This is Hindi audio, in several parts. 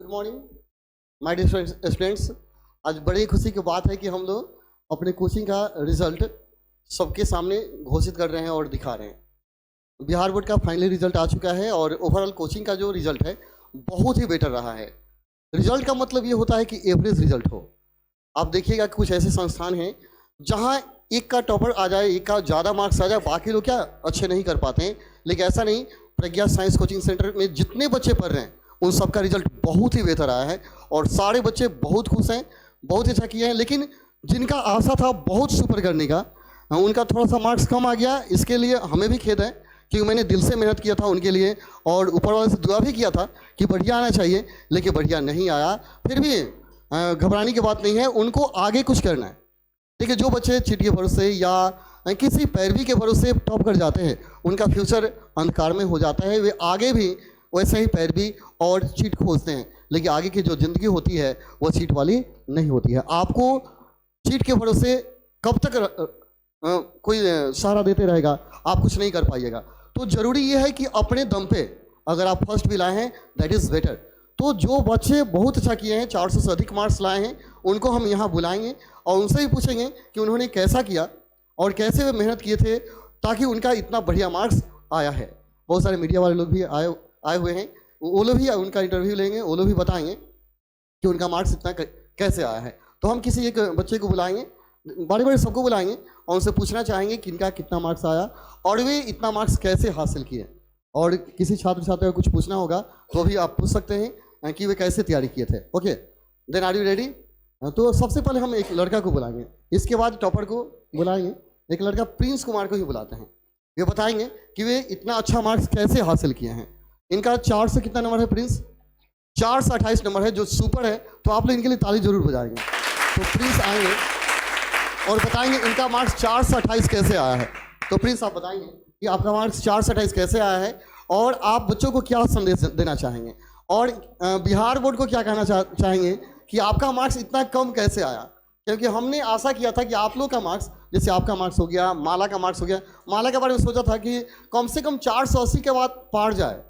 Good morning my dear students. आज बड़ी खुशी की बात है कि हम लोग अपने कोचिंग का रिजल्ट सबके सामने घोषित कर रहे हैं और दिखा रहे हैं। बिहार बोर्ड का फाइनली रिजल्ट आ चुका है और ओवरऑल कोचिंग का जो रिजल्ट है बहुत ही बेटर रहा है। रिजल्ट का मतलब ये होता है कि एवरेज रिजल्ट हो। आप देखिएगा कि कुछ ऐसे संस्थान हैं जहाँ एक का टॉपर आ जाए, एक का ज़्यादा मार्क्स आ जाए, बाकी लोग क्या अच्छे नहीं कर पाते हैं। लेकिन ऐसा नहीं, प्रज्ञा साइंस कोचिंग सेंटर में जितने बच्चे पढ़ रहे हैं उन सबका रिजल्ट बहुत ही बेहतर आया है और सारे बच्चे बहुत खुश हैं, बहुत अच्छा किए हैं। लेकिन जिनका आशा था बहुत सुपर करने का, उनका थोड़ा सा मार्क्स कम आ गया। इसके लिए हमें भी खेद है क्योंकि मैंने दिल से मेहनत किया था उनके लिए और ऊपर वाले से दुआ भी किया था कि बढ़िया आना चाहिए, लेकिन बढ़िया नहीं आया। फिर भी घबराने की बात नहीं है, उनको आगे कुछ करना है। देखिए, जो बच्चे चिट के भरोसे या किसी पैरवी के भरोसे टॉप कर जाते हैं उनका फ्यूचर अंधकार में हो जाता है। वे आगे भी वैसे ही पैरवी और चीट खोजते हैं, लेकिन आगे की जो ज़िंदगी होती है वो चीट वाली नहीं होती है। आपको चीट के भरोसे कब तक कोई सहारा देते रहेगा, आप कुछ नहीं कर पाइएगा। तो ज़रूरी ये है कि अपने दम पे अगर आप फर्स्ट भी लाए हैं दैट इज़ बेटर। तो जो बच्चे बहुत अच्छा किए हैं, 400 से अधिक मार्क्स लाए हैं, उनको हम यहाँ बुलाएंगे और उनसे भी पूछेंगे कि उन्होंने कैसा किया और कैसे वे मेहनत किए थे ताकि उनका इतना बढ़िया मार्क्स आया है। बहुत सारे मीडिया वाले लोग भी आए हुए हैं, वो लोग भी उनका इंटरव्यू लेंगे, वो लोग भी बताएंगे कि उनका मार्क्स इतना कैसे आया है। तो हम किसी एक बच्चे को बुलाएंगे, बड़े सबको बुलाएंगे और उनसे पूछना चाहेंगे कि इनका कितना मार्क्स आया और वे इतना मार्क्स कैसे हासिल किए। और किसी छात्र छात्रा को कुछ पूछना होगा तो भी आप पूछ सकते हैं कि वे कैसे तैयारी किए थे। Okay, then are you ready? तो सबसे पहले हम एक लड़का को बुलाएंगे, इसके बाद टॉपर को बुलाएंगे। एक लड़का प्रिंस कुमार को ही बुलाते हैं, ये बताएंगे कि वे इतना अच्छा मार्क्स कैसे हासिल किए हैं। इनका 4 से कितना नंबर है प्रिंस? 4 से 28 नंबर है, जो सुपर है। तो आप लोग इनके लिए ताली जरूर बजाएंगे। तो प्रिंस आएंगे और बताएंगे इनका मार्क्स 4 से 28 कैसे आया है। तो प्रिंस आप बताएंगे कि आपका मार्क्स 4 से 28 कैसे आया है और आप बच्चों को क्या संदेश देना चाहेंगे और बिहार बोर्ड को क्या कहना चाहेंगे कि आपका मार्क्स इतना कम कैसे आया। क्योंकि हमने आशा किया था कि आप लोग का मार्क्स, जैसे आपका मार्क्स हो गया, माला का मार्क्स हो गया, माला के बारे में सोचा था कि कम से कम 480 के बाद पार जाए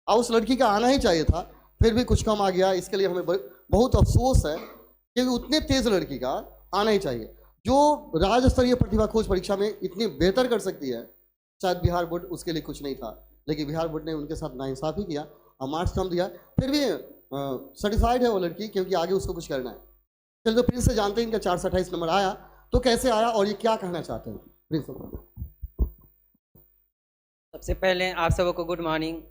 और उस लड़की का आना ही चाहिए था, फिर भी कुछ कम आ गया। इसके लिए हमें बहुत अफसोस है क्योंकि उतने तेज लड़की का आना ही चाहिए जो राज्य स्तरीय प्रतिभा खोज परीक्षा में इतनी बेहतर कर सकती है। शायद बिहार बोर्ड उसके लिए कुछ नहीं था, लेकिन बिहार बोर्ड ने उनके साथ नाइंसाफ़ी किया और मार्क्स कम दिया। फिर भी सेटिस्फाइड है वो लड़की क्योंकि आगे उसको कुछ करना है। चलो, तो प्रिंस से जानते हैं इनका 4 से 28 नंबर आया तो कैसे आया और ये क्या कहना चाहते हैं। प्रिंस, सबसे पहले आप सबको गुड मॉर्निंग।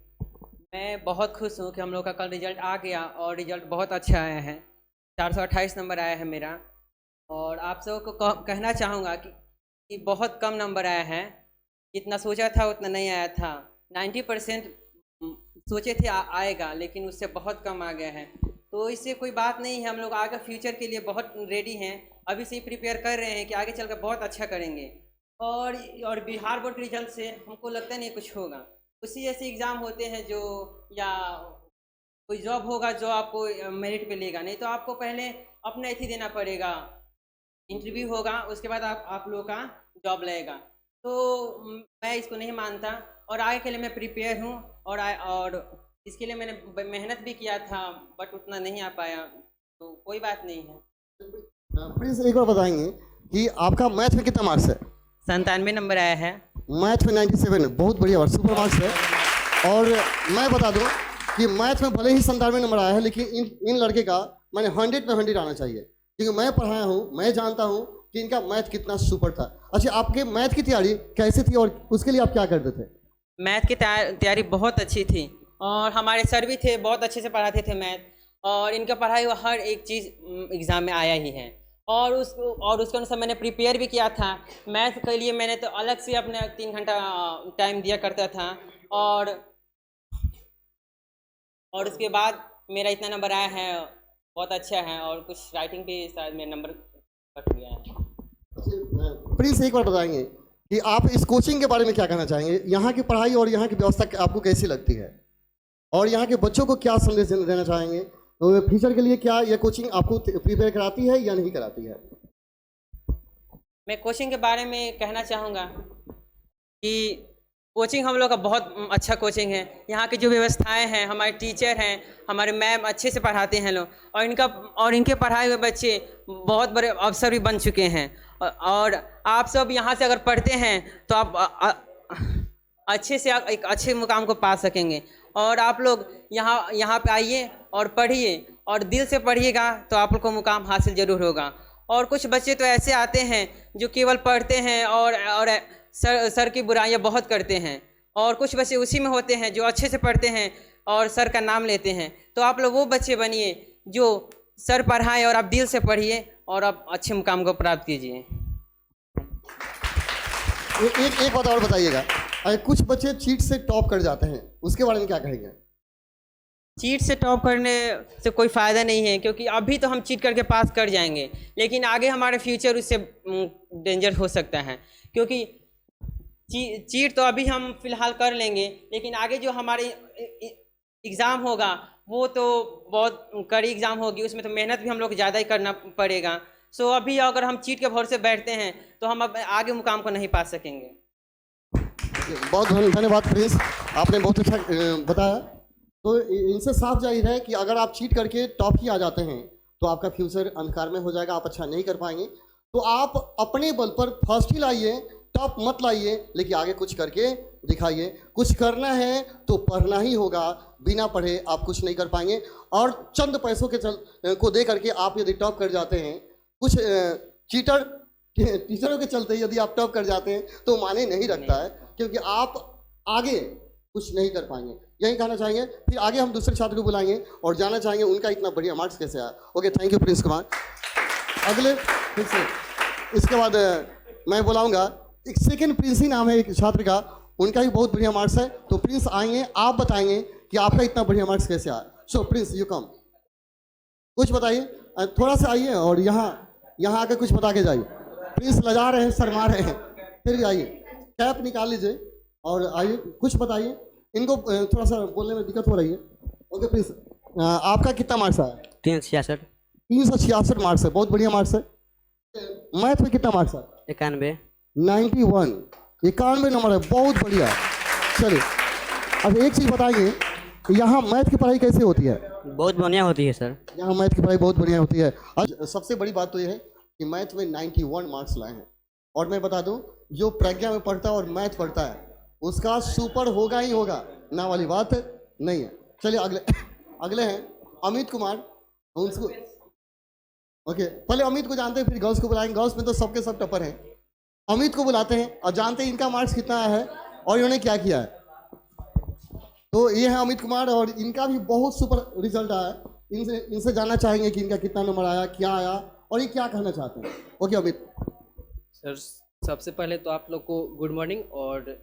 मैं बहुत खुश हूँ कि हम लोग का कल रिजल्ट आ गया और रिजल्ट बहुत अच्छा आया है। 428 नंबर आया है मेरा। और आप सबको कहना चाहूँगा कि बहुत कम नंबर आया है। जितना सोचा था उतना नहीं आया था। 90% सोचे थे आएगा, लेकिन उससे बहुत कम आ गया है। तो इससे कोई बात नहीं है, हम लोग आगे फ्यूचर के लिए बहुत रेडी हैं। अभी से ही प्रिपेयर कर रहे हैं कि आगे चलकर बहुत अच्छा करेंगे। और बिहार बोर्ड रिजल्ट से हमको लगता नहीं कुछ होगा। उसी ऐसे एग्ज़ाम होते हैं जो, या कोई जॉब होगा जो आपको मेरिट पे लेगा, नहीं तो आपको पहले अपना एथी देना पड़ेगा, इंटरव्यू होगा, उसके बाद आप लोगों का जॉब लगेगा। तो मैं इसको नहीं मानता और आगे के लिए मैं प्रिपेयर हूँ। और इसके लिए मैंने मेहनत भी किया था, बट उतना नहीं आ पाया, तो कोई बात नहीं है। प्रिंस एक बार बताएंगे कि आपका मैथ में कितना मार्क्स है? 97 नंबर आया है। मैथ में 97, बहुत बढ़िया और सुपर मार्क्स है। और मैं बता दूं कि मैथ में भले ही 97 नंबर आया है, लेकिन इन लड़के का मैंने 100 में 100 आना चाहिए क्योंकि मैं पढ़ाया हूँ, मैं जानता हूँ कि इनका मैथ कितना सुपर था। अच्छा, आपके मैथ की तैयारी कैसे थी और उसके लिए आप क्या करते थे? मैथ की तैयारी बहुत अच्छी थी और हमारे सर भी थे, बहुत अच्छे से पढ़ाते थे मैथ। और इनका पढ़ाई हुआ हर एक चीज़ एग्ज़ाम में आया ही है। और उसके अनुसार मैंने प्रिपेयर भी किया था। मैथ के लिए मैंने तो अलग से अपने 3 घंटा टाइम दिया करता था। और उसके बाद मेरा इतना नंबर आया है, बहुत अच्छा है। और कुछ राइटिंग भी शायद मेरा नंबर कट गया है। प्लीज एक बार बताएंगे कि आप इस कोचिंग के बारे में क्या कहना चाहेंगे? यहाँ की पढ़ाई और यहाँ की व्यवस्था आपको कैसी लगती है और यहाँ के बच्चों को क्या संदेश देना चाहेंगे? तो फ्यूचर के लिए क्या यह कोचिंग आपको प्रिपेयर कराती है या नहीं कराती है? मैं कोचिंग के बारे में कहना चाहूँगा कि कोचिंग हम लोग का बहुत अच्छा कोचिंग है। यहाँ की जो व्यवस्थाएं हैं, हमारे टीचर हैं, हमारे मैम अच्छे से पढ़ाते हैं लोग, और इनके पढ़ाए हुए बच्चे बहुत बड़े अफसर भी बन चुके हैं। और आप सब यहाँ से अगर पढ़ते हैं तो आप अच्छे से एक अच्छे मुकाम को पा सकेंगे। और आप लोग यहाँ पे आइए और पढ़िए, और दिल से पढ़िएगा तो आप लोग को मुकाम हासिल जरूर होगा। और कुछ बच्चे तो ऐसे आते हैं जो केवल पढ़ते हैं और सर की बुराइयां बहुत करते हैं, और कुछ बच्चे उसी में होते हैं जो अच्छे से पढ़ते हैं और सर का नाम लेते हैं। तो आप लोग वो बच्चे बनिए जो सर पढ़ाएं, और आप दिल से पढ़िए और आप अच्छे मुकाम को प्राप्त कीजिए। एक बात और बताइएगा, कुछ बच्चे चीट से टॉप कर जाते हैं, उसके बारे में क्या कहेंगे? चीट से टॉप करने से कोई फ़ायदा नहीं है, क्योंकि अभी तो हम चीट करके पास कर जाएंगे, लेकिन आगे हमारे फ्यूचर उससे डेंजर हो सकता है। क्योंकि चीट तो अभी हम फिलहाल कर लेंगे, लेकिन आगे जो हमारे एग्ज़ाम होगा वो तो बहुत कड़ी एग्ज़ाम होगी, उसमें तो मेहनत भी हम लोग ज़्यादा ही करना पड़ेगा। सो अभी अगर हम चीट के भरोसे बैठते हैं तो हम अब आगे मुकाम को नहीं पा सकेंगे। बहुत धन्यवाद प्रिंस, आपने बहुत अच्छा बताया। तो इनसे साफ जाहिर है कि अगर आप चीट करके टॉप ही आ जाते हैं तो आपका फ्यूचर अंधकार में हो जाएगा, आप अच्छा नहीं कर पाएंगे। तो आप अपने बल पर फर्स्ट ही लाइए, टॉप मत लाइए, लेकिन आगे कुछ करके दिखाइए। कुछ करना है तो पढ़ना ही होगा, बिना पढ़े आप कुछ नहीं कर पाएंगे। और चंद पैसों के को दे करके आप यदि टॉप कर जाते हैं, कुछ टीचरों के चलते यदि आप टॉप कर जाते हैं तो माने नहीं रखता है, क्योंकि आप आगे कुछ नहीं कर पाएंगे। यही कहना चाहेंगे, फिर आगे हम दूसरे छात्र को बुलाएंगे और जानना चाहेंगे उनका इतना बढ़िया मार्क्स कैसे आया। Okay, thank you Prince Kumar. अगले फिर से इसके बाद मैं बुलाऊंगा, एक सेकेंड प्रिंस ही नाम है एक छात्र का, उनका भी बहुत बढ़िया मार्क्स है। तो प्रिंस आएंगे, आप बताएंगे कि आपका इतना बढ़िया मार्क्स कैसे आया। सो प्रिंस यू कम, कुछ बताइए, थोड़ा सा आइए और यहाँ आकर कुछ बता के जाइए। प्रिंस लजा रहे हैं, शर्मा रहे हैं, फिर भी आइए, कैप निकाल लीजिए और आइए, कुछ बताइए। इनको थोड़ा सा बोलने में दिक्कत हो रही है। ओके प्रिंस, आपका कितना मार्क्स आया? 366। 366 मार्क्स है, बहुत बढ़िया मार्क्स है। मैथ में कितना मार्क्स आया? 91। 91 नंबर है, बहुत बढ़िया। चलिए अब एक चीज़ बताइए, यहाँ मैथ की पढ़ाई कैसे होती है? बहुत बढ़िया होती है सर। यहाँ मैथ की पढ़ाई बहुत बढ़िया होती है। आज सबसे बड़ी बात तो ये है कि मैथ में 91 मार्क्स लाए हैं। और मैं बता दूं, जो प्रज्ञा में पढ़ता है और मैथ पढ़ता है उसका सुपर होगा ही होगा, ना वाली बात नहीं है। चलिए अगले हैं अमित कुमार, उनको ओके, पहले अमित को जानते हैं फिर गर्ल्स को बुलाएंगे। गर्ल्स में तो सबके सब टपर हैं। अमित को बुलाते हैं और जानते हैं इनका मार्क्स कितना आया है और इन्होंने क्या किया है। तो ये है अमित कुमार और इनका भी बहुत सुपर रिजल्ट आया है। इनसे जानना चाहेंगे कि इनका कितना नंबर आया, क्या आया और ये क्या कहना चाहते हैं। ओके अमित। सर सबसे पहले तो आप लोग को गुड मॉर्निंग, और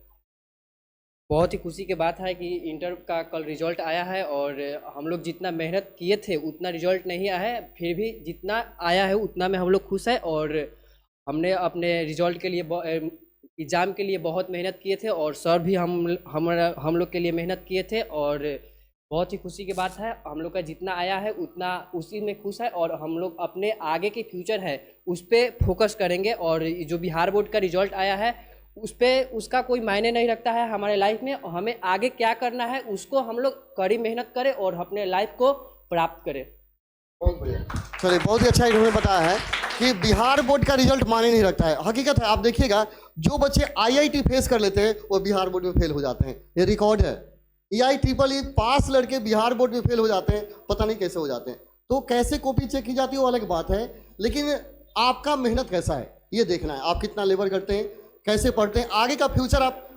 बहुत ही खुशी की बात है कि इंटर का कल रिजल्ट आया है, और हम लोग जितना मेहनत किए थे उतना रिजल्ट नहीं आया है, फिर भी जितना आया है उतना में हम लोग खुश है। और हमने अपने रिजल्ट के लिए एग्ज़ाम के लिए बहुत मेहनत किए थे, और सर भी हम लोग के लिए मेहनत किए थे, और बहुत ही खुशी की बात है। हम लोग का जितना आया है उतना उसी में खुश है, और हम लोग अपने आगे के फ्यूचर है उस पर फोकस करेंगे। और जो बिहार बोर्ड का रिजल्ट आया है उस पर उसका कोई मायने नहीं रखता है हमारे लाइफ में, और हमें आगे क्या करना है उसको हम लोग कड़ी मेहनत करें और अपने लाइफ को प्राप्त करें। बहुत बढ़िया, चलिए बहुत ही अच्छा इन्होंने बताया है कि बिहार बोर्ड का रिजल्ट मायने नहीं रखता है। हकीकत है, आप देखिएगा जो बच्चे आईआईटी फेस कर लेते हैं वो बिहार बोर्ड में फेल हो जाते हैं, ये रिकॉर्ड है। EIEEE पास लड़के बिहार बोर्ड में फेल हो जाते हैं, पता नहीं कैसे हो जाते हैं। तो कैसे कॉपी चेक की जाती है वो अलग बात है, लेकिन आपका मेहनत कैसा है ये देखना है। आप कितना लेबर करते हैं, कैसे पढ़ते हैं, आगे का फ्यूचर आप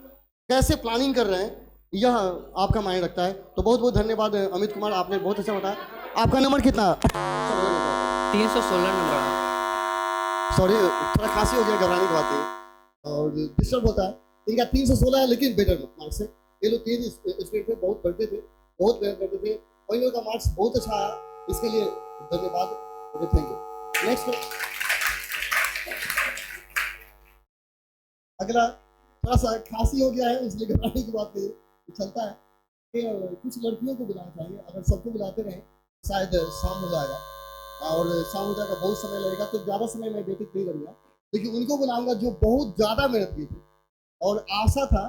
कैसे प्लानिंग कर रहे हैं, यह आपका मायने रखता है। तो बहुत बहुत धन्यवाद अमित कुमार, आपने बहुत अच्छा बताया। आपका नंबर कितना? 316 नंबर। सॉरी, थोड़ा खांसी हो गया, घबराने की बात है और डिस्टर्ब होता है। इनका 316 है, लेकिन बेटर मार्क्स है। ये लोग तेज स्टूडेंट थे, बहुत पढ़ते थे, बहुत मेहनत करते थे, और इन लोगों का मार्क्स बहुत अच्छा आया, इसके लिए धन्यवाद। Okay, thank you. नेक्स्ट अगला, थोड़ा सा खांसी हो गया है इसलिए घबराने की बात नहीं, चलता है। कुछ लड़कियों को बुलाना चाहिए, अगर सबको बुलाते रहे शायद शाम हो जाएगा, और शाम हो जाएगा बहुत समय लगेगा, तो ज़्यादा समय मैं व्यतीत नहीं करूँगा। लेकिन उनको बुलाऊंगा जो बहुत ज़्यादा मेहनत की थी, और आशा था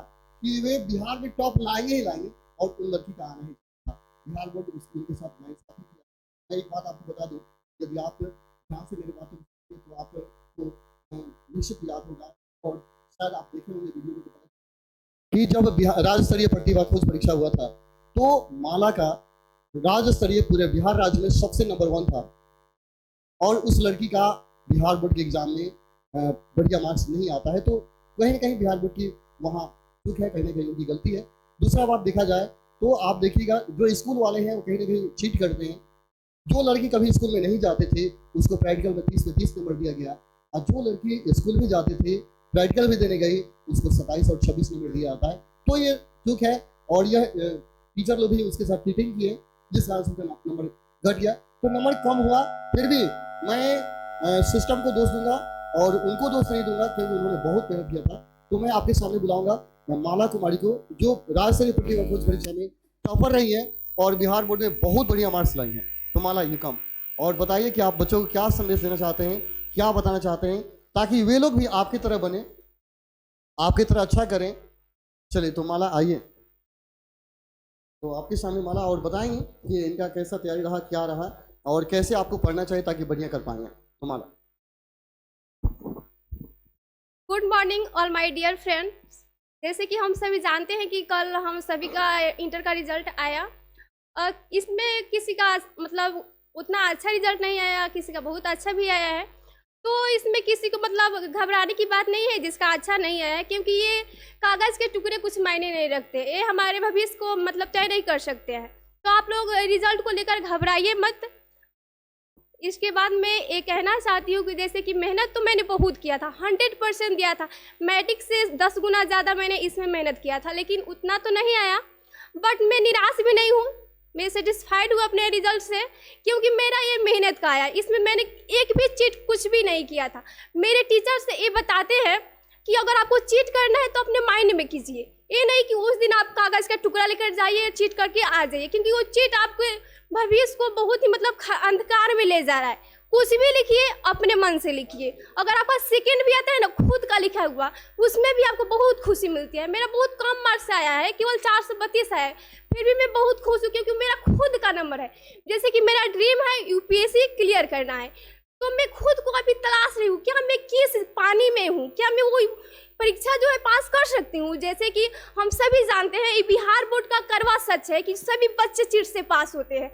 कि वे बिहार में टॉप लाएंगे ही लाएंगे, और उन लड़की का आना ही था। बिहार बोर्ड स्कूल के साथ मैं साथी किया। मैं एक बात आपको बता दूं, यदि आप ध्यान से मेरी बातें सुनिए तो आपको निश्चित याद होगा, और शायद आप देखे होंगे वीडियो में कि जब राज्य स्तरीय प्रतिभा खोज परीक्षा हुआ था तो माला का राज्य स्तरीय पूरे बिहार राज्य में सबसे नंबर 1 था, और उस लड़की का बिहार बोर्ड के एग्जाम में बढ़िया मार्क्स नहीं आता है। तो कहीं ना कहीं बिहार बोर्ड की वहाँ चूक है, कहीं ना कहीं उनकी गलती है। दूसरा बात देखा जाए तो आप देखिएगा जो स्कूल वाले हैं वो कहीं ना कहीं चीट करते हैं। जो लड़की कभी स्कूल में नहीं जाते थे उसको प्रैक्टिकल में 30 में 30 नंबर दिया गया, और जो लड़की स्कूल में जाते थे प्रैक्टिकल भी देने गई उसको 27 और 26 नंबर दिया जाता है। तो ये चूक है, और यह टीचर लोग भी उसके साथ चीटिंग किए, जिस कारण से उनका नंबर घट गया। तो नंबर कम हुआ, फिर भी मैं सिस्टम को दोष दूंगा और उनको दोष नहीं दूंगा, क्योंकि उन्होंने बहुत मेहनत किया था। तो मैं आपके सामने बुलाऊंगा माला कुमारी को, जो राज्य स्तरीय प्रतिभा खोज परीक्षा में टॉपर रही है और बिहार बोर्ड में बहुत बढ़िया मार्क्स लाई हैं। तो माला यू कम, और बताइए कि आप बच्चों को क्या संदेश देना चाहते हैं, क्या बताना चाहते हैं, ताकि वे लोग भी आपकी तरह बने, आपकी तरह अच्छा करें। चलिए तो माला आइए, तो आपके सामने माला और बताएंगे कि इनका कैसा तैयारी रहा, क्या रहा, और कैसे आपको पढ़ना चाहिए ताकि बढ़िया कर पाएंगे। तो Mala. Good morning all my dear friends. जैसे कि हम सभी जानते हैं कि कल हम सभी का इंटर का रिजल्ट आया। इसमें किसी का मतलब उतना अच्छा रिजल्ट नहीं आया, किसी का बहुत अच्छा भी आया है। तो इसमें किसी को मतलब घबराने की बात नहीं है जिसका अच्छा नहीं आया है, क्योंकि ये कागज़ के टुकड़े कुछ मायने नहीं रखते, ये हमारे भविष्य को मतलब तय नहीं कर सकते हैं। तो आप लोग रिजल्ट को लेकर घबराइए मत। इसके बाद मैं ये कहना चाहती हूँ कि जैसे कि मेहनत तो मैंने बहुत किया था, 100% दिया था। मैट्रिक से 10 गुना ज़्यादा मैंने इसमें मेहनत किया था, लेकिन उतना तो नहीं आया। बट मैं निराश भी नहीं हूँ, मैं सेटिस्फाइड हूँ अपने रिजल्ट से, क्योंकि मेरा ये मेहनत का आया। इसमें मैंने एक भी चीट कुछ भी नहीं किया था। मेरे टीचर्स ये बताते हैं कि अगर आपको चीट करना है तो अपने माइंड में कीजिए, ये नहीं कि उस दिन आप कागज़ का टुकड़ा लेकर जाइए चीट करके आ जाइए, क्योंकि वो चीट आपके भविष्य को बहुत ही मतलब अंधकार में ले जा रहा है। कुछ भी लिखिए अपने मन से लिखिए। अगर आपका सेकंड भी आता है ना खुद का लिखा हुआ, उसमें भी आपको बहुत खुशी मिलती है। मेरा बहुत कम मार्क्स आया है, केवल 432 आया है, फिर भी मैं बहुत खुश हूँ क्योंकि मेरा खुद का नंबर है। जैसे कि मेरा ड्रीम है यूपीएससी क्लियर करना है, तो मैं खुद को अभी तलाश रही हूँ, क्या मैं किस पानी में हूँ, क्या मैं वो परीक्षा जो है पास कर सकती हूँ। जैसे कि हम सभी जानते हैं ये बिहार बोर्ड का कड़वा सच है कि सभी बच्चे चीट से पास होते हैं।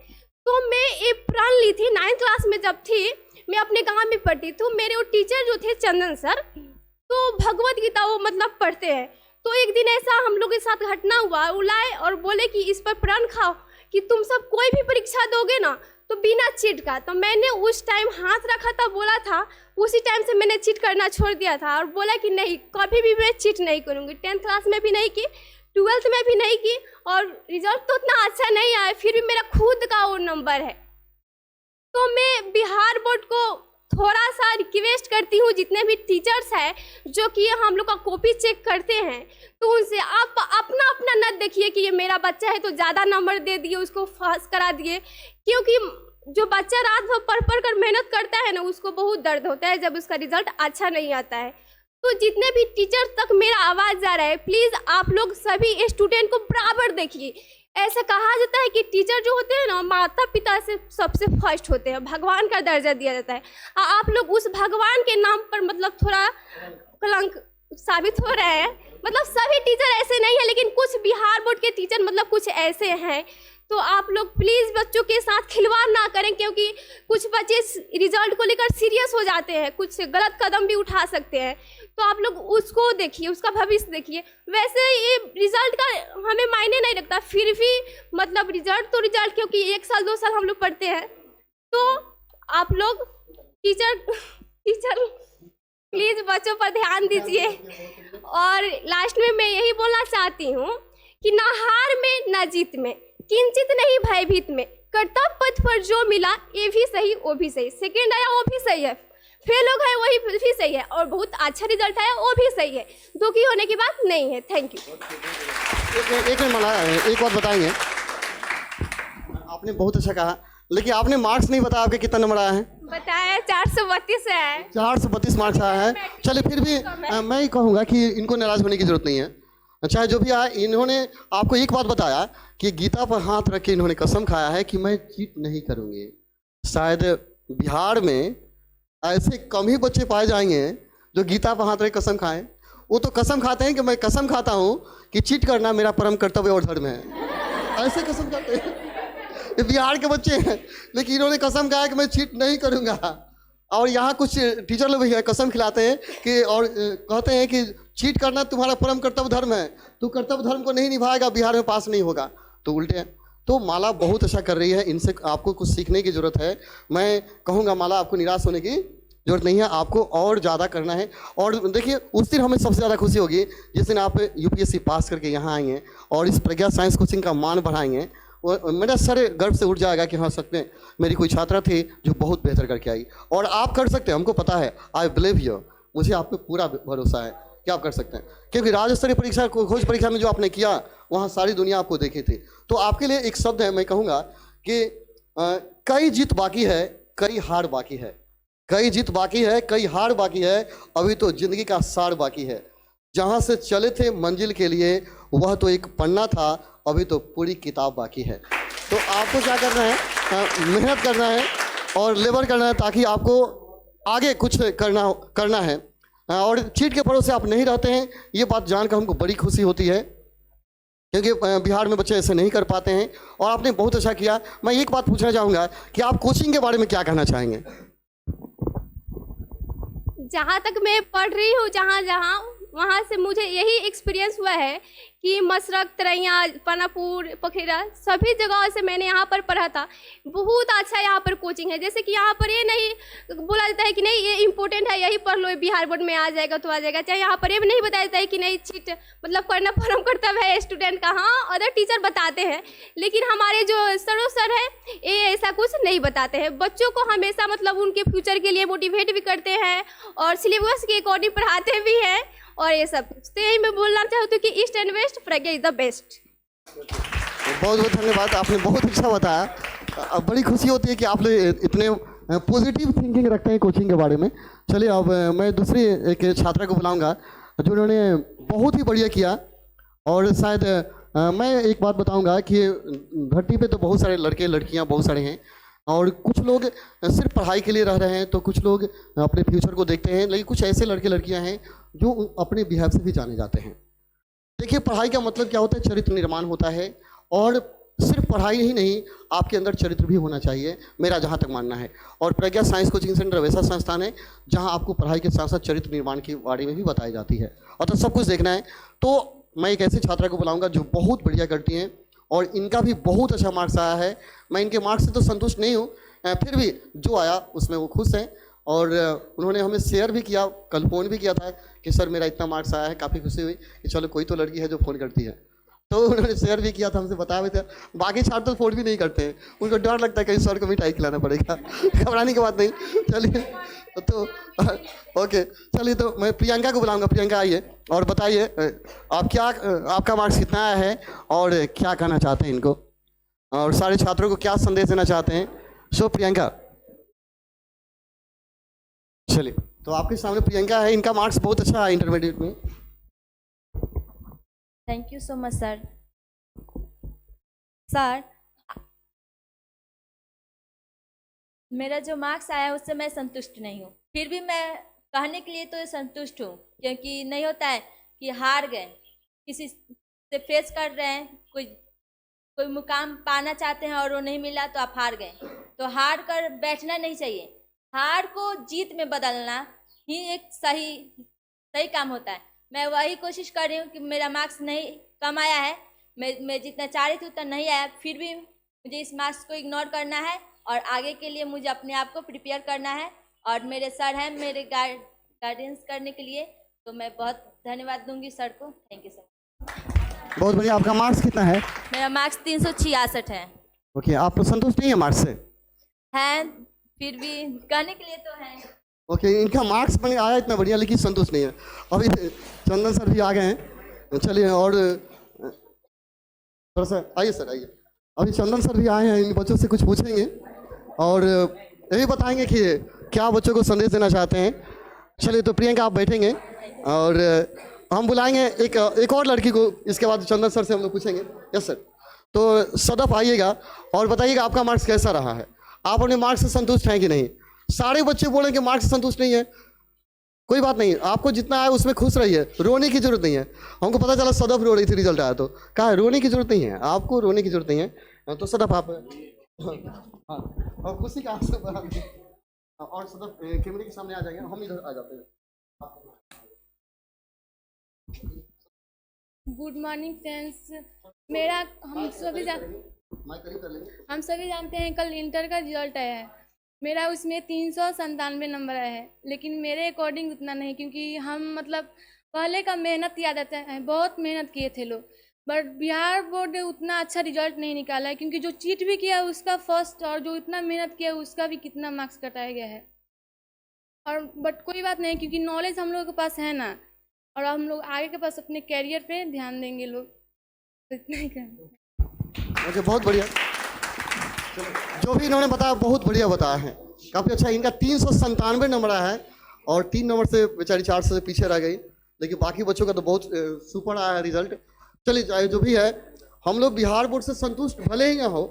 तो मैं ये प्रण ली थी 9th क्लास में, जब थी मैं अपने गांव में पढ़ती। तो मेरे वो टीचर जो थे चंदन सर, तो भगवत गीता वो मतलब पढ़ते हैं। तो एक दिन ऐसा हम लोग के साथ घटना हुआ, वो लाए और बोले कि इस पर प्रण खाओ कि तुम सब कोई भी परीक्षा दोगे ना तो बिना चीट का। तो मैंने उस टाइम हाथ रखा था, बोला था, उसी टाइम से मैंने चीट करना छोड़ दिया था और बोला कि नहीं कभी भी मैं चीट नहीं करूँगी। 10th क्लास में भी नहीं की, 12th में भी नहीं की, और रिजल्ट तो उतना अच्छा नहीं आया, फिर भी मेरा खुद का वो नंबर है। तो मैं बिहार बोर्ड को थोड़ा सा रिक्वेस्ट करती हूँ, जितने भी टीचर्स हैं जो कि हम लोग का कॉपी चेक करते हैं, तो उनसे आप अपना अपना न देखिए कि ये मेरा बच्चा है तो ज़्यादा नंबर दे दिए, उसको पास करा दिए। क्योंकि जो बच्चा रात भर पढ़ कर मेहनत करता है ना, उसको बहुत दर्द होता है जब उसका रिजल्ट अच्छा नहीं आता है। तो जितने भी टीचर तक मेरा आवाज़ जा रहा है, प्लीज़ आप लोग सभी स्टूडेंट को बराबर देखिए। ऐसा कहा जाता है कि टीचर जो होते हैं ना माता पिता से सबसे फर्स्ट होते हैं, भगवान का दर्जा दिया जाता है। आप लोग उस भगवान के नाम पर मतलब थोड़ा कलंक साबित हो रहे हैं। मतलब सभी टीचर ऐसे नहीं है, लेकिन कुछ बिहार बोर्ड के टीचर मतलब कुछ ऐसे हैं। तो आप लोग प्लीज़ बच्चों के साथ खिलवाड़ ना करें, क्योंकि कुछ बच्चे रिजल्ट को लेकर सीरियस हो जाते हैं, कुछ गलत कदम भी उठा सकते हैं। तो आप लोग उसको देखिए, उसका भविष्य देखिए। वैसे ये रिजल्ट का हमें मायने नहीं रखता, फिर भी मतलब रिजल्ट तो रिजल्ट, क्योंकि 1 साल 2 साल हम लोग पढ़ते हैं। तो आप लोग टीचर प्लीज़ बच्चों पर ध्यान दीजिए। और लास्ट में मैं यही बोलना चाहती हूँ कि ना हार में ना जीत में, किंचित नहीं भयभीत में, कर्तव्य पथ पर जो मिला ये भी सही वो भी सही, सेकेंड आया वो भी सही है, फेल हो गए वही भी सही है, और बहुत अच्छा रिजल्ट आया वो भी सही है। दुखी होने की बात नहीं है। Thank you. एक मला एक बात बताएंगे, आपने बहुत अच्छा कहा, लेकिन आपने मार्क्स नहीं बताया आपके कितना नंबर आया है। बताया 432 है। 432 मार्क्स आया है। चलिए फिर भी मैं ही कहूँगा कि इनको नाराज होने की जरूरत नहीं है। चाहे जो भी आए, इन्होंने आपको एक बात बताया कि गीता पर हाथ रख के इन्होंने कसम खाया है कि मैं चीट नहीं करूँगी। शायद बिहार में ऐसे कम ही बच्चे पाए जाएंगे जो गीता पर हाथ रख कसम खाएं। वो तो कसम खाते हैं कि मैं कसम खाता हूँ कि चीट करना मेरा परम कर्तव्य और धर्म है, ऐसे कसम खाते हैं। ये बिहार के बच्चे हैं, लेकिन इन्होंने कसम खाया कि मैं चीट नहीं करूँगा। और यहाँ कुछ टीचर लोग भी कसम खिलाते हैं कि और कहते हैं कि चीट करना तुम्हारा परम कर्तव्य धर्म है, तू कर्तव्य धर्म को नहीं निभाएगा बिहार में पास नहीं होगा। तो उल्टे हैं। तो माला बहुत अच्छा कर रही है, इनसे आपको कुछ सीखने की ज़रूरत है। मैं कहूँगा माला आपको निराश होने की ज़रूरत नहीं है, आपको और ज़्यादा करना है। और देखिए उस दिन हमें सबसे ज़्यादा खुशी होगी जिस दिन आप यूपीएससी पास करके यहाँ आएंगे और इस प्रज्ञा साइंस कोचिंग का मान बढ़ाएंगे। और मेरा सर गर्व से उठ जाएगा कि हाँ सच में मेरी कोई छात्रा थी जो बहुत बेहतर करके आई। और आप कर सकते हैं, हमको पता है, आई बिलीव यू, मुझे आप पे पूरा भरोसा है कि आप कर सकते हैं। क्योंकि राज्य स्तरीय परीक्षा खोज परीक्षा में जो आपने किया वहाँ सारी दुनिया आपको देखी थी। तो आपके लिए एक शब्द है, मैं कहूँगा कि कई जीत बाकी है, कई हार बाकी है। कई जीत बाकी है, कई हार बाकी है, अभी तो जिंदगी का सार बाकी है। जहाँ से चले थे मंजिल के लिए वह तो एक पन्ना था, अभी तो पूरी किताब बाकी है। तो आपको क्या करना है, मेहनत करना है और लेबर करना है ताकि आपको आगे कुछ करना है। और चीट के भरोसे आप नहीं रहते हैं, ये बात जानकर हमको बड़ी खुशी होती है क्योंकि बिहार में बच्चे ऐसे नहीं कर पाते हैं। और आपने बहुत अच्छा किया। मैं एक बात पूछना चाहूँगा कि आप कोचिंग के बारे में क्या कहना चाहेंगे? जहाँ तक मैं पढ़ रही हूँ, जहाँ वहाँ से मुझे यही एक्सपीरियंस हुआ है कि मशरक, तरैया, पानापुर, पखेरा सभी जगहों से मैंने यहाँ पर पढ़ा था। बहुत अच्छा यहाँ पर कोचिंग है। जैसे कि यहाँ पर ये नहीं बोला जाता है कि नहीं ये इम्पोर्टेंट है, यही पढ़ लो, बिहार बोर्ड में आ जाएगा तो आ जाएगा। चाहे यहाँ पर ये भी नहीं बताया जाता है कि नहीं चीट मतलब करना परम कर्तव्य है स्टूडेंट का। हाँ, अदर टीचर बताते हैं, लेकिन हमारे जो सर है ये ऐसा कुछ नहीं बताते हैं। बच्चों को हमेशा मतलब उनके फ्यूचर के लिए मोटिवेट भी करते हैं और सिलेबस के अकॉर्डिंग पढ़ाते भी हैं और ये सब कुछ। तो यही मैं बोलना चाहती हूँ कि east and west Pragya is the best. बहुत बहुत धन्यवाद, आपने बहुत अच्छा बताया। अब बड़ी खुशी होती है कि आप लोग इतने पॉजिटिव थिंकिंग रखते हैं कोचिंग के बारे में। चलिए अब मैं दूसरी एक छात्रा को बुलाऊंगा जिन्होंने बहुत ही बढ़िया किया। और शायद मैं एक बात बताऊंगा कि धरती पे तो बहुत सारे लड़के लड़कियां बहुत सारे हैं और कुछ लोग सिर्फ पढ़ाई के लिए रह रहे हैं, तो कुछ लोग अपने फ्यूचर को देखते हैं, लेकिन कुछ ऐसे लड़के लड़कियां हैं जो अपने बिहाव से भी जाने जाते हैं। देखिए पढ़ाई का मतलब क्या होता है, चरित्र निर्माण होता है। और सिर्फ पढ़ाई ही नहीं, आपके अंदर चरित्र भी होना चाहिए, मेरा जहाँ तक मानना है। और प्रज्ञा साइंस कोचिंग सेंटर वैसा संस्थान है जहाँ आपको पढ़ाई के साथ साथ चरित्र निर्माण के बारे में भी बताई जाती है। और तो सब कुछ देखना है। तो मैं एक ऐसी छात्रा को बुलाऊंगा जो बहुत बढ़िया करती हैं और इनका भी बहुत अच्छा मार्क्स आया है। मैं इनके मार्क्स से तो संतुष्ट नहीं हूँ, फिर भी जो आया उसमें वो खुश हैं। और उन्होंने हमें शेयर भी किया, कल फ़ोन भी किया था कि सर मेरा इतना मार्क्स आया है। काफ़ी खुशी हुई कि चलो कोई तो लड़की है जो फ़ोन करती है। तो उन्होंने शेयर भी किया था, हमसे बताया भी था। बाकी छात्र तो फ़ोन भी नहीं करते हैं, उनको डर लगता है कहीं सर को मिठाई खिलाना पड़ेगा। घबराने की बात नहीं। चलिए तो ओके, चलिए तो मैं प्रियंका को बुलाऊंगा। प्रियंका आइए और बताइए आपका मार्क्स कितना आया है और क्या कहना चाहते हैं इनको और सारे छात्रों को क्या संदेश देना चाहते हैं। सो प्रियंका, चलिए तो आपके सामने प्रियंका है, इनका मार्क्स बहुत अच्छा है इंटरमीडिएट में। Thank you so much sir. Sir मेरा जो मार्क्स आया उससे मैं संतुष्ट नहीं हूँ, फिर भी मैं कहने के लिए तो संतुष्ट हूँ, क्योंकि नहीं होता है कि हार गए, किसी से फेस कर रहे हैं, कोई मुकाम पाना चाहते हैं और वो नहीं मिला तो आप हार गए। तो हार कर बैठना नहीं चाहिए, हार को जीत में बदलना ही एक सही काम होता है। मैं वही कोशिश कर रही हूँ कि मेरा मार्क्स नहीं कम आया है, मैं जितना चाह रही थी उतना नहीं आया, फिर भी मुझे इस मार्क्स को इग्नोर करना है और आगे के लिए मुझे अपने आप को प्रिपेयर करना है। और मेरे सर हैं मेरे गाइडेंस करने के लिए, तो मैं बहुत धन्यवाद दूंगी सर को। Thank you sir. बहुत बढ़िया। आपका मार्क्स कितना है? मेरा मार्क्स 366 है। ओके, आप तो संतुष्ट नहीं है मार्क्स से? हैं, फिर भी कहने के लिए तो है। ओके, इनका मार्क्स बन आया इतना बढ़िया, लेकिन संतुष्ट नहीं है। अभी चंदन सर भी आ गए हैं। चलिए और थोड़ा सा आइए सर, आइए। अभी चंदन सर भी आए हैं, इन बच्चों से कुछ पूछेंगे और ये भी बताएंगे कि क्या बच्चों को संदेश देना चाहते हैं। चलिए तो प्रियंका आप बैठेंगे और हम बुलाएंगे एक और लड़की को, इसके बाद चंदन सर से हम लोग पूछेंगे। Yes sir. तो सदफ आइएगा और बताइएगा आपका मार्क्स कैसा रहा है, आप अपने मार्क्स से संतुष्ट हैं कि नहीं। सारे बच्चे बोलें कि मार्क्स से संतुष्ट नहीं है, कोई बात नहीं, आपको जितना आया उसमें खुश रहिए, रोने की जरूरत नहीं है। हमको पता चला सदफ रो रही थी रिजल्ट आया तो, कहा रोने की जरूरत नहीं है, आपको रोने की जरूरत नहीं है। तो सदफ आप हाँ, और खुशी का आंसू बढ़ा दीजिए। और सदफ कैमरे के सामने आ जाएंगे, हम इधर आ जाते हैं। Good morning friends. मेरा हम सभी जानते हैं कल इंटर का रिजल्ट आया है। मेरा उसमें 397 नंबर आया है, लेकिन मेरे अकॉर्डिंग उतना नहीं, क्योंकि हम मतलब पहले का मेहनत याद आता है, बहुत मेहनत किए थे लोग, बट बिहार बोर्ड ने उतना अच्छा रिजल्ट नहीं निकाला है, क्योंकि जो चीट भी किया उसका फर्स्ट, और जो इतना मेहनत किया उसका भी कितना मार्क्स कटाया गया है। और बट कोई बात नहीं, क्योंकि नॉलेज हम लोगों के पास है ना, और हम लोग आगे के पास अपने कैरियर पे ध्यान देंगे लोग, तो इतना ही करेंगे। ओके, बहुत बढ़िया। जो भी इन्होंने बताया बहुत बढ़िया बताया है, काफ़ी अच्छा। इनका 397 नंबर आया है और 3 नंबर से बेचारी 400 से पीछे रह गई, लेकिन बाकी बच्चों का तो बहुत सुपर आया है रिजल्ट। चलिए, चाहे जो भी है, हम लोग बिहार बोर्ड से संतुष्ट भले ही ना हो,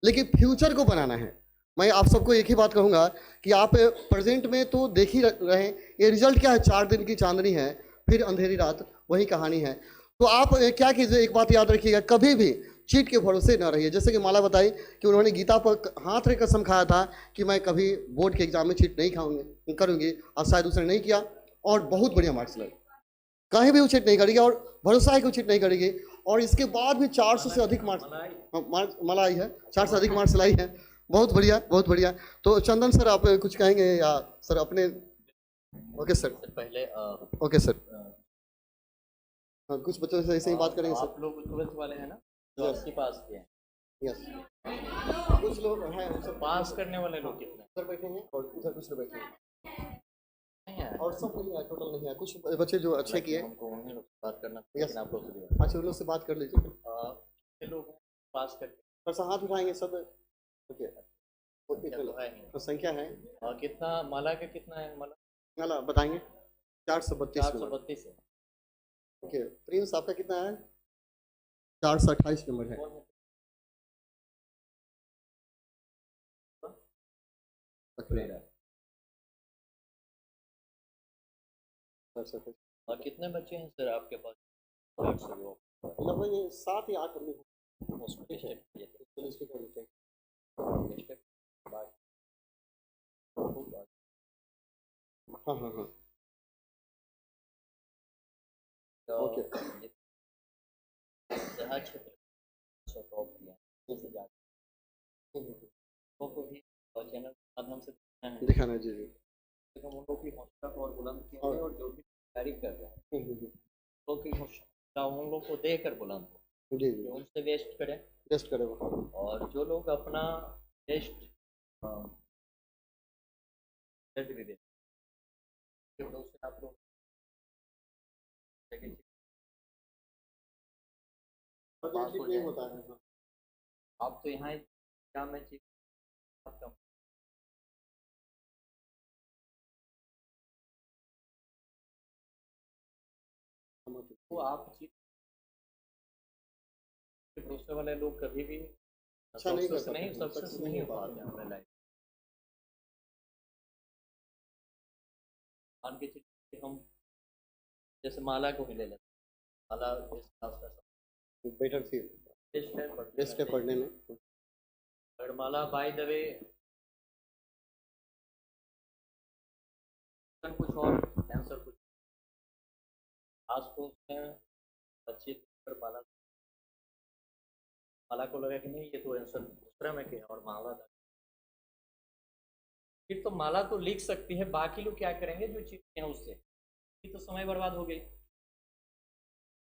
लेकिन फ्यूचर को बनाना है। मैं आप सबको एक ही बात कहूँगा कि आप प्रेजेंट में तो देख ही रहे हैं, ये रिजल्ट क्या है, 4 दिन की चांदनी है, फिर अंधेरी रात, वही कहानी है। तो आप क्या कीजिए, एक बात याद रखिएगा, कभी भी चीट के भरोसे न रहिए। जैसे कि माला बताई कि उन्होंने गीता पर हाथ रख कसम खाया था कि मैं कभी बोर्ड के एग्जाम में चीट नहीं करूँगी, और शायद उसने नहीं किया और बहुत बढ़िया मार्क्स लगे। कहीं भी वो चीट नहीं करेगी और भरोसा है कि वो चीट नहीं करेगी, और इसके बाद भी 400 से अधिक मार्क्स मला आई है, 400 से अधिक मार्क्स लाई है। बहुत बढ़िया, बहुत बढ़िया। तो चंदन सर, आप कुछ कहेंगे या सर अपने? ओके सर, पहले ओके सर। हाँ, कुछ बच्चों से ऐसे ही बात करेंगे सर। आप लोग 12th वाले हैं ना, जो 80 पास किए हैं? यस। कुछ लोग हैं सर पास करने वाले लोग कितने उधर बैठे हैं और उधर कुछ लोग बैठे हैं, नहीं है? और सब नहीं है, टोटल नहीं है। कुछ बच्चे जो अच्छे किए। हमको उन्हीं लोग से बात करना था, Yes. लेकिन आप लोग से भी अच्छा, उन लोग से बात कर लीजिए। कितने लोग पास करके? बस हाथ उठाएंगे सब। ओके, क्या तो है नहीं। तो संख्या है, और कितना माला का कितना है? माला नाला बताएंगे। 432 नंबर। 432 है। ओके, प्रिंस आपका कितना है? 428 नंबर है। और कितने बच्चे हैं सर आपके पास? 400 लोग। लगभग ये 7 या 8 होंगे। उसमें स्टेप किए थे। चलिए इसको कर देते हैं। स्टेप बाद हाँ हाँ हाँ, तो ओके। जहाँ क्षेत्र से टॉप किया उससे ज़्यादा लोगों को भी चैनल के माध्यम से दिखाना जी जी। हम उन लोग की हौसला को और बुलंद किया है, और जो भी तैयारी कर रहे हैं लोग की हौसला उन लोग को देकर बुलंद हो, जी जी, उनसे वेस्ट करें, टेस्ट करें। और जो लोग अपना बेस्ट भी दें, उससे आप लोग पास हो नहीं जाए। होता है। आप तो यहाँ क्या मैं चीज आपका वो आप चीज भरोसे वाले लोग कभी भी अच्छा नहीं कर सक्सेस नहीं हो पाते हैं अपने लाइफ। मान के चलिए हम जैसे माला को ही ले लेते हैं, माला इस क्लास का बेटर थी, बेस्ट है पढ़ने में। अगर माला बाय द वे कुछ और आंसर कुछ आज तो उसमें बच्चे पर माला को लगा कि नहीं ये तो आंसर दूसरा में क्या और माला था, फिर तो माला तो लिख सकती है, बाकी लोग क्या करेंगे जो चीज हैं उससे, ये तो समय बर्बाद हो गई।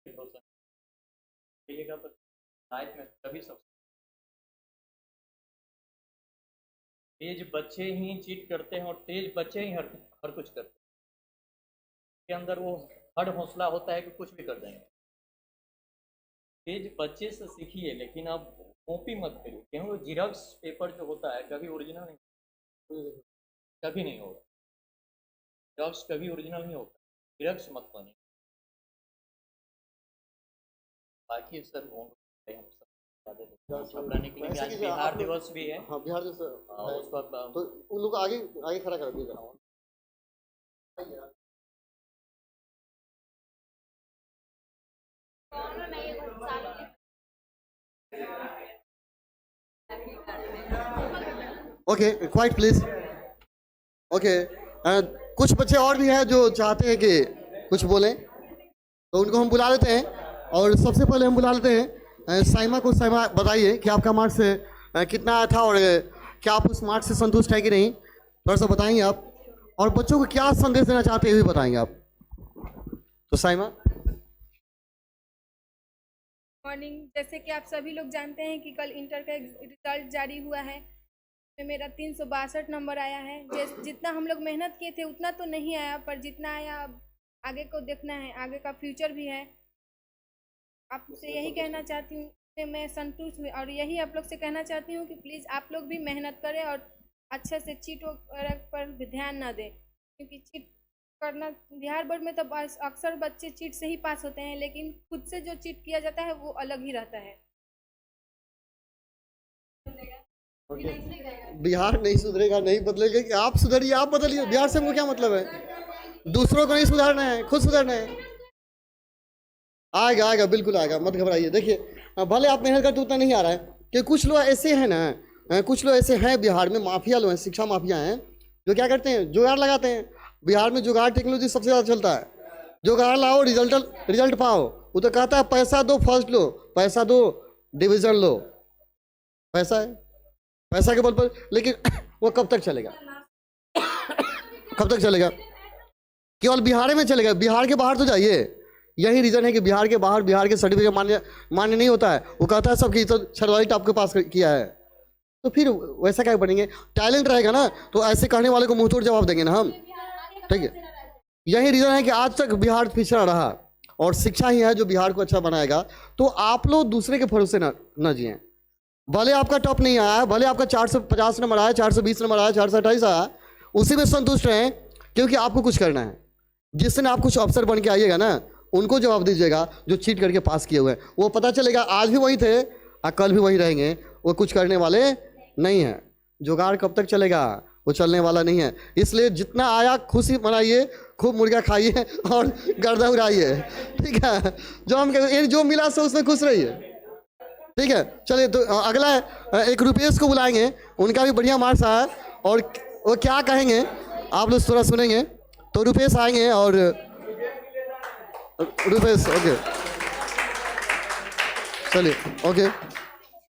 तो लाइफ में कभी सब तेज बच्चे ही चीट करते हैं, और तेज बच्चे ही हर कुछ करते हैं, के अंदर वो हर हौसला होता है कि कुछ भी कर देंगे। तेज बच्चे से सीखिए, लेकिन आप कॉपी मत करिए, क्योंकि जीरोक्स पेपर जो होता है कभी ओरिजिनल नहीं, कभी नहीं होगा। जीरोक्स कभी ओरिजिनल नहीं होता, जीरोक्स मत बनिए। बाकी सर हम सब छपरा निकलेंगे। वैसे आज कि बिहार आप लोग- दिवस भी है। हाँ बिहार जैसे उस वक्त तो उन लोग को आगे आगे खड़ा कर दीजिएगा। Okay quite please. ओके कुछ बच्चे और भी हैं जो चाहते हैं कि कुछ बोलें, तो उनको हम बुला लेते हैं। और सबसे पहले हम बुला लेते हैं साइमा को। साइमा बताइए कि आपका मार्क्स कितना आया था और क्या आप उस मार्क्स से संतुष्ट है कि नहीं, थोड़ा सा बताएंगे आप। और बच्चों को क्या संदेश देना चाहते हैं ये भी बताएंगे आप। तो साइमा। मॉर्निंग, जैसे कि आप सभी लोग जानते हैं कि कल इंटर का रिजल्ट जारी हुआ है। में मेरा 362 नंबर आया है। जितना हम लोग मेहनत किए थे उतना तो नहीं आया, पर जितना आया अब आगे को देखना है, आगे का फ्यूचर भी है। आपसे यही कहना चाहती हूँ कि मैं संतुष्ट हूँ, और यही आप लोग से कहना चाहती हूँ कि प्लीज़ आप लोग भी मेहनत करें और अच्छे से चीट वगैरह पर भी ध्यान ना दें, क्योंकि चीट करना बिहार बोर्ड में तो अक्सर बच्चे चीट से ही पास होते हैं, लेकिन खुद से जो चीट किया जाता है वो अलग ही रहता है। बिहार नहीं सुधरेगा, नहीं बदलेगा कि आप सुधरिए, आप बदलिए। बिहार से हमको क्या मतलब है? दूसरों को नहीं सुधारना है, खुद सुधरना है। आएगा आएगा, बिल्कुल आएगा, मत घबराइए। देखिए भले आप मेहनत करते उतना नहीं आ रहा है, कि कुछ लोग ऐसे हैं ना, कुछ लोग ऐसे हैं बिहार में, माफिया लोग हैं, शिक्षा माफिया हैं, जो क्या करते हैं, जुगाड़ लगाते हैं। बिहार में जुगाड़ टेक्नोलॉजी सबसे ज़्यादा चलता है। जुगाड़ लाओ, रिजल्ट पाओ। वो तो कहता है पैसा दो फर्स्ट लो, पैसा दो डिवीजन लो, पैसा है, पैसा के बल पर। लेकिन वो कब तक चलेगा, कब तक चलेगा? केवल बिहार में चलेगा, बिहार के बाहर तो जाइए। यही रीज़न है कि बिहार के बाहर बिहार के सर्टिफिकेट मान्य नहीं होता है। वो कहता है सबकी तो छरवाली टॉप के पास किया है, तो फिर वैसा क्या बनेंगे? टैलेंट रहेगा ना तो ऐसे कहने वाले को मुंह तोड़ जवाब देंगे ना हम, ठीक है। यही रीज़न है कि आज तक बिहार पिछड़ा रहा, और शिक्षा ही है जो बिहार को अच्छा बनाएगा। तो आप लोग दूसरे के भरोसे न जिए। भले आपका टॉप नहीं आया, भले आपका 450 नंबर आया, 420 नंबर आया, 428 आया, उसी में संतुष्ट रहें, क्योंकि आपको कुछ करना है। जिस दिन आप कुछ अफसर बन के आइएगा ना, उनको जवाब दीजिएगा जो चीट करके पास किए हुए हैं। वो पता चलेगा आज भी वही थे और कल भी वही रहेंगे, वो कुछ करने वाले नहीं हैं। जुगाड़ कब तक चलेगा? वो चलने वाला नहीं है। इसलिए जितना आया खुशी मनाइए, खूब मुर्गा खाइए और गर्दा उड़ाइए, ठीक है। जो मिला सो उसमें खुश रहिए, ठीक है। चलिए तो अगला एक रुपेश को बुलाएंगे, उनका भी बढ़िया मार्क्स आया, और वो क्या कहेंगे आप लोग थोड़ा सुनेंगे। तो रुपेश आएंगे, और रुपेश ओके, चलिए ओके।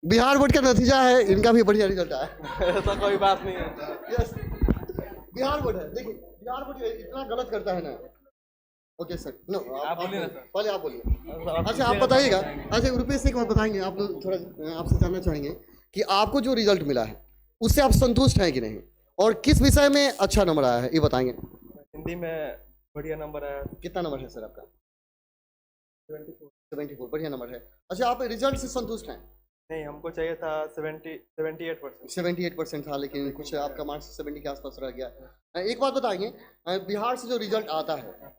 बिहार बोर्ड का नतीजा है, इनका भी बढ़िया रिजल्ट आया। ऐसा कोई बात नहीं है। यस, बिहार बोर्ड है। देखिए बिहार बोर्ड इतना गलत करता है ना। ओके सर, नो आप बोलिए ना सर, पहले आप बोलिए। अच्छा आप बताइएगा। अच्छा रुपेश एक बात बताएंगे, आप लोग थोड़ा आपसे जानना चाहेंगे कि आपको जो रिजल्ट मिला है उससे आप संतुष्ट हैं कि नहीं, और किस विषय में अच्छा नंबर आया है ये बताएंगे। हिंदी में बढ़िया नंबर आया। कितना नंबर है सर आपका? 74, बढ़िया नंबर है। अच्छा आप रिजल्ट से संतुष्ट हैं? नहीं, हमको चाहिए था 78%। 78% था, लेकिन कुछ आपका मार्क्स 70 के आसपास रह गया। एक बात बताएंगे, बिहार से जो रिजल्ट आता है,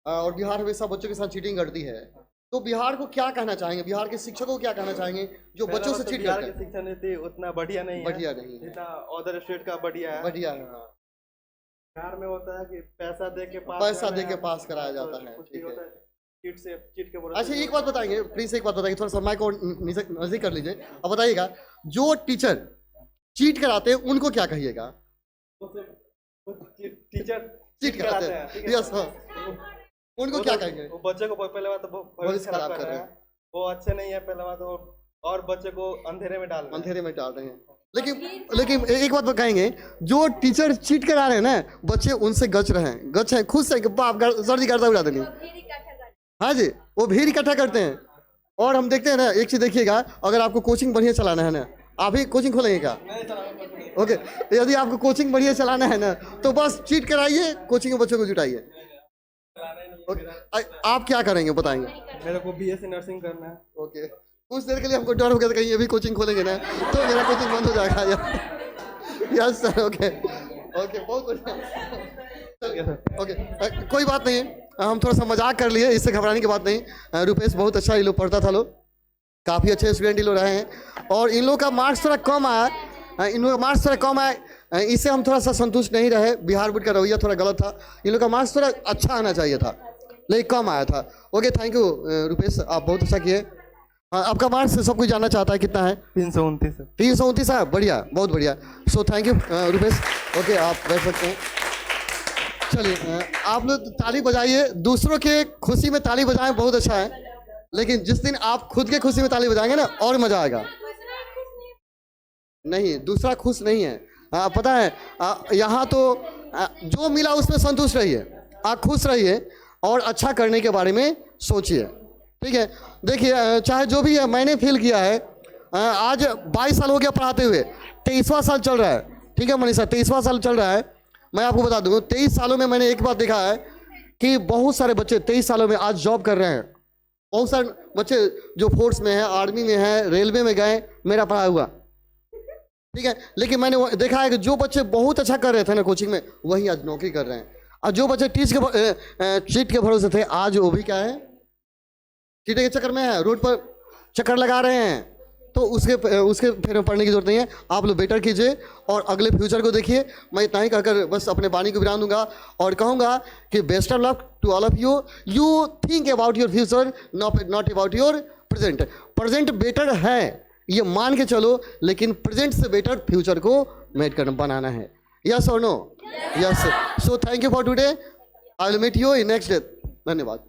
और बिहार हमेशा बच्चों के साथ चीटिंग करती है, तो बिहार को क्या कहना चाहेंगे, बिहार के शिक्षकों को क्या कहना चाहेंगे जो बच्चों से चीट बिहार करते की हैं? शिक्षा नीति उतना बढ़िया नहीं है, बढ़िया नहीं है, जितना अदर स्टेट का बढ़िया है। बढ़िया है, हाँ। बिहार में होता है कि पैसा दे के पास कराया जाता है, कुछ भी ठीक है। होता है, चीट के अच्छा एक बात बताएंगे प्लीज, एक बात बताइए, थोड़ा सा माइक और नजदीक कर लीजिए। अब बताइएगा, जो टीचर चीट कराते हैं उनको क्या कहिएगा? टीचर चीट कराते हैं, यस हाँ, उनको क्या कहेंगे? वो बच्चे को पहले बात तो भविष्य खराब कर रहे हैं, वो अच्छे नहीं है पहले बात, और बच्चे को अंधेरे में डाल रहे हैं। लेकिन एक बात कहेंगे, जो टीचर चीट करा रहे हैं ना, बच्चे उनसे गच हैं, खुश हैं कि बाप सर जी करता उड़ा देंगे। हाँ जी, वो भीड़ इकट्ठा करते हैं। और हम देखते हैं ना, एक चीज देखिएगा, अगर आपको कोचिंग बढ़िया चलाना है ना, आप ही कोचिंग खोलेंगे क्या? ओके, यदि आपको कोचिंग बढ़िया चलाना है ना, तो बस चीट कराइए, कोचिंग के बच्चों को जुटाइए। ओके, आप क्या करेंगे बताएंगे? मेरे को BSc नर्सिंग करना है। ओके, कुछ देर के लिए हमको डर हो गया था कहीं ये भी कोचिंग खोलेंगे ना तो मेरा कोचिंग बंद हो जाएगा। यस सर, ओके ओके, बहुत बढ़िया। ओके कोई बात नहीं है। हम थोड़ा सा मजाक कर लिए, इससे घबराने की बात नहीं। रुपेश बहुत अच्छा ये लोग पढ़ता था, लोग काफ़ी अच्छे स्टूडेंट ये लोग रहे हैं, और इन लोग का मार्क्स थोड़ा कम आया, इन लोग का मार्क्स थोड़ा कम आया, इससे हम थोड़ा सा संतुष्ट नहीं रहे। बिहार बोर्ड का रवैया थोड़ा गलत था, इन लोग का मार्क्स थोड़ा अच्छा आना चाहिए था, लेकिन कम आया था। ओके, थैंक यू रुपेश, आप बहुत अच्छा किए। आपका मार्क्स सब कुछ जानना चाहता है, कितना है? 329। 329 है, बढ़िया, बहुत बढ़िया। सो थैंक यू रुपेश। ओके, आप बैठ सकते हैं। चलिए, आप लोग ताली बजाइए, दूसरों के खुशी में ताली बजाएं, बहुत अच्छा है, लेकिन जिस दिन आप खुद के खुशी में ताली बजाएंगे ना, और मजा आएगा। नहीं, दूसरा खुश नहीं है, पता है, यहाँ तो जो मिला उसमें संतुष्ट रहिए, आप खुश रहिए और अच्छा करने के बारे में सोचिए, ठीक है? देखिए, चाहे जो भी है, मैंने फील किया है, आज 22 साल हो गया पढ़ाते हुए, 23वां साल चल रहा है, ठीक है मनीषा, 23वां साल चल रहा है। मैं आपको बता दूँ, 23 सालों में मैंने एक बात देखा है कि बहुत सारे बच्चे 23 सालों में आज जॉब कर रहे हैं। बहुत सारे बच्चे जो फोर्स में है, आर्मी में है, रेलवे में गए, मेरा पढ़ा हुआ, ठीक है? लेकिन मैंने देखा है कि जो बच्चे बहुत अच्छा कर रहे थे ना कोचिंग में, वही आज नौकरी कर रहे हैं, और जो बच्चे चीट के भरोसे थे, आज वो भी क्या है, चीटे के चक्कर में है, रोड पर चक्कर लगा रहे हैं। तो उसके फेर में पढ़ने की जरूरत नहीं है, आप लोग बेटर कीजिए और अगले फ्यूचर को देखिए। मैं इतना ही कहकर बस अपने वाणी को विराम दूंगा और कहूँगा कि best of luck to all of you. You think about your future, not about your present. Present better है, ये मान के चलो, लेकिन प्रेजेंट से बेटर फ्यूचर को मेड कर बनाना है। यस और no? Yes. So thank you for today, I will meet you in next day. धन्यवाद।